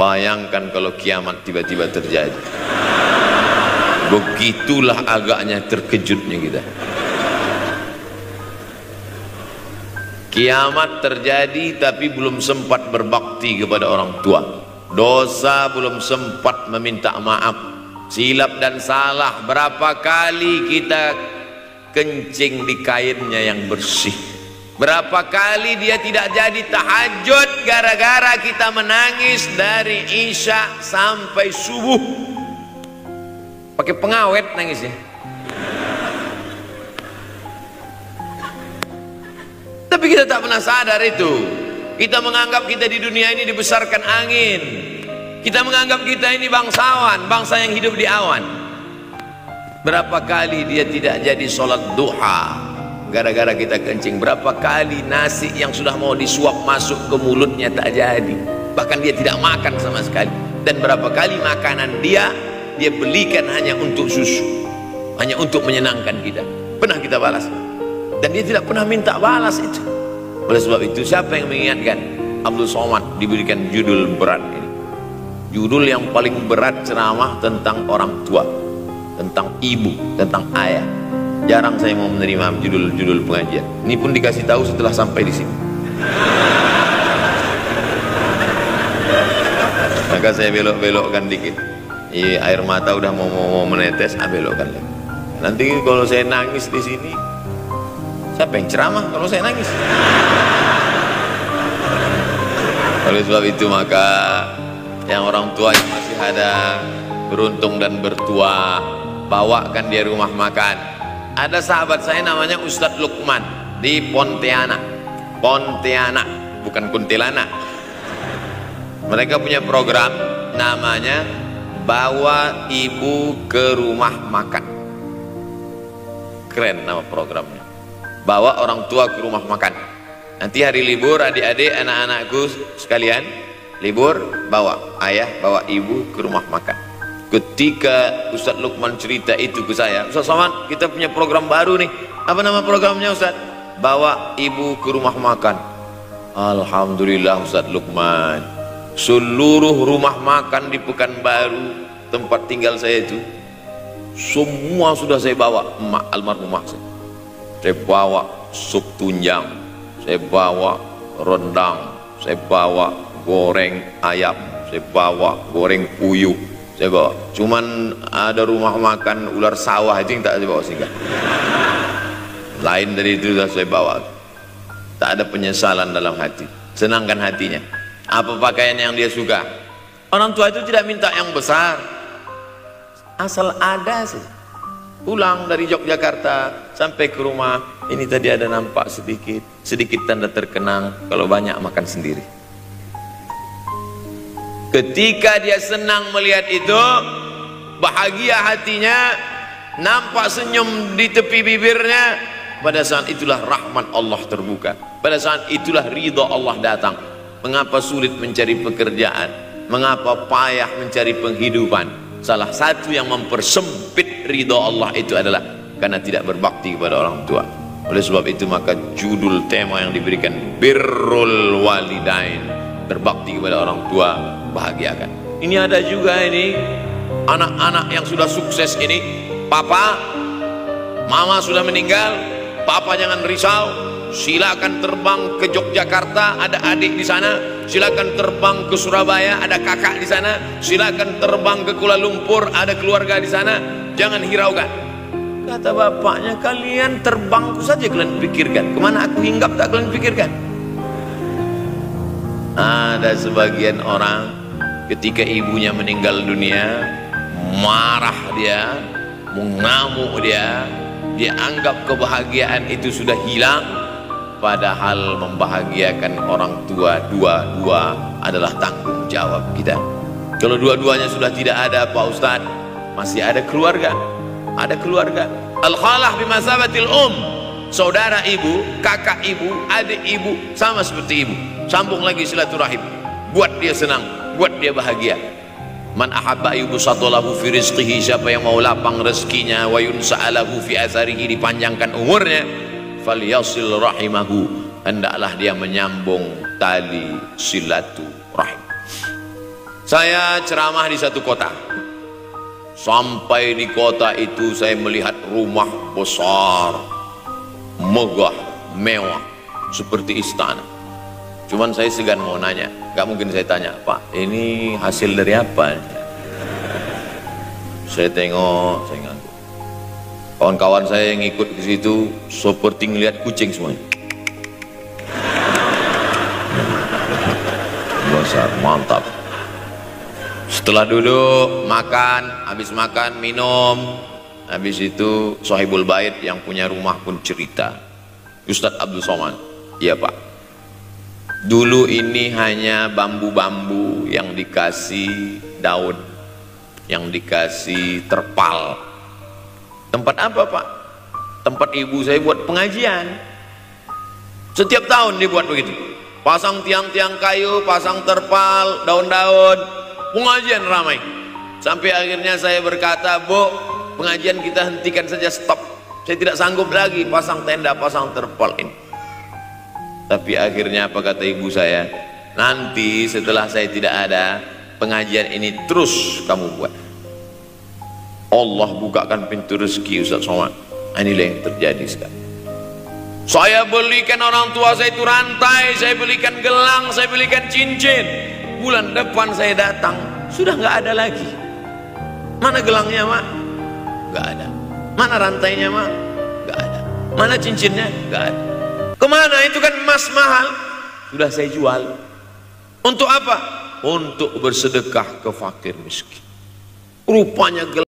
Bayangkan kalau kiamat tiba-tiba terjadi. Begitulah agaknya terkejutnya kita. Kiamat terjadi tapi belum sempat berbakti kepada orang tua. Dosa belum sempat meminta maaf. Silap dan salah berapa kali kita kencing di kainnya yang bersih. Berapa kali dia tidak jadi tahajud gara-gara kita menangis dari Isya sampai subuh. Pakai pengawet nangisnya. Tapi kita tak pernah sadar itu. Kita menganggap kita di dunia ini dibesarkan angin. Kita menganggap kita ini bangsawan, bangsa yang hidup di awan. Berapa kali dia tidak jadi sholat duha gara-gara kita kencing. Berapa kali nasi yang sudah mau disuap masuk ke mulutnya tak jadi. Bahkan dia tidak makan sama sekali. Dan berapa kali makanan dia belikan hanya untuk susu, hanya untuk menyenangkan kita. Pernah kita balas. Dan dia tidak pernah minta balas itu. Oleh sebab itu siapa yang mengingatkan? Abdul Somad diberikan judul berat ini. Judul yang paling berat ceramah tentang orang tua, tentang ibu, tentang ayah. Jarang saya mau menerima judul-judul pengajian. Ini pun dikasih tahu setelah sampai di sini. Maka saya belok-belokkan dikit. Air mata udah mau menetes, belokkan lagi. Nanti kalau saya nangis di sini, siapa yang ceramah kalau saya nangis? Oleh sebab itu maka yang orang tua yang masih ada, beruntung dan bertua, bawakan dia rumah makan. Ada sahabat saya namanya Ustadz Lukman di Pontianak, bukan Kuntilanak. Mereka punya program namanya Bawa Ibu ke Rumah Makan. Keren nama programnya. Bawa orang tua ke rumah makan. Nanti hari libur adik-adik anak-anakku sekalian libur, bawa ayah, bawa ibu ke rumah makan. Ketika Ustadz Lukman cerita itu ke saya, Ustadz Somad, kita punya program baru nih. Apa nama programnya Ustadz? Bawa ibu ke rumah makan. Alhamdulillah Ustadz Lukman, seluruh rumah makan di Pekanbaru tempat tinggal saya itu semua sudah saya bawa. Almarhumah saya bawa sup tunjang, saya bawa rendang, saya bawa goreng ayam, saya bawa goreng puyuh, saya bawa. Cuman ada rumah makan ular sawah itu yang tak saya bawa singgah. Lain dari itu sudah saya bawa. Tak ada penyesalan dalam hati, senangkan hatinya. Apa pakaian yang dia suka? Orang tua itu tidak minta yang besar, asal ada sih. Pulang dari Yogyakarta sampai ke rumah, ini tadi ada nampak sedikit tanda terkenang. Kalau banyak makan sendiri. Ketika dia senang melihat itu, bahagia hatinya, nampak senyum di tepi bibirnya, pada saat itulah rahmat Allah terbuka. Pada saat itulah ridha Allah datang. Mengapa sulit mencari pekerjaan? Mengapa payah mencari penghidupan? Salah satu yang mempersempit ridha Allah itu adalah karena tidak berbakti kepada orang tua. Oleh sebab itu maka judul tema yang diberikan birrul walidain, berbakti kepada orang tua, bahagiakan. Ini ada juga ini anak-anak yang sudah sukses ini, papa, mama sudah meninggal, papa jangan risau, silakan terbang ke Yogyakarta, ada adik di sana. Silakan terbang ke Surabaya, ada kakak di sana. Silakan terbang ke Kuala Lumpur, ada keluarga di sana. Jangan hiraukan. Kata bapaknya, kalian terbangku saja kalian pikirkan. Kemana aku hinggap tak kalian pikirkan. Ada sebagian orang ketika ibunya meninggal dunia, marah dia, mengamuk dia anggap kebahagiaan itu sudah hilang. Padahal membahagiakan orang tua dua-dua adalah tanggung jawab kita. Kalau dua-duanya sudah tidak ada Pak Ustadz, masih ada keluarga. Ada keluarga. Al-khalah bimasabatil saudara ibu, kakak ibu, adik ibu, sama seperti ibu. Sambung lagi silaturahim, buat dia senang, buat dia bahagia. Man ahabba yubsatalahu fi rizqihi, siapa yang mau lapang rezekinya, wa yunsa'alahu fi atharihi, dipanjangkan umurnya, falyasil rahimahu, hendaklah dia menyambung tali silaturahim. Saya ceramah di satu kota. Sampai di kota itu saya melihat rumah besar, megah, mewah, seperti istana. Cuman saya segan mau nanya, gak mungkin saya tanya, Pak, ini hasil dari apa? Saya tengok, saya ngaku. Kawan-kawan saya yang ikut ke situ seperti ngelihat kucing semuanya. Besar, mantap. Setelah duduk, makan, habis makan, minum, habis itu Sohibul Bait yang punya rumah pun cerita, Ustadz Abdul Somad, iya Pak, dulu ini hanya bambu-bambu yang dikasih daun, yang dikasih terpal. Tempat apa Pak? Tempat ibu saya buat pengajian. Setiap tahun dibuat begitu, pasang tiang-tiang kayu, pasang terpal, daun-daun, pengajian ramai. Sampai akhirnya saya berkata, Bu, pengajian kita hentikan saja, stop. Saya tidak sanggup lagi pasang tenda, pasang terpal ini. Tapi akhirnya apa kata ibu saya? Nanti setelah saya tidak ada, pengajian ini terus kamu buat. Allah bukakan pintu rezeki Ustaz Somad. Inilah yang terjadi sekarang. Saya belikan orang tua saya itu rantai, saya belikan gelang, saya belikan cincin. Bulan depan saya datang, sudah nggak ada lagi. Mana gelangnya Mak? Nggak ada. Mana rantainya Mak? Nggak ada. Mana cincinnya? Nggak ada. Kemana? Itu kan emas mahal. Sudah saya jual. Untuk apa? Untuk bersedekah ke fakir miskin. Rupanya gelang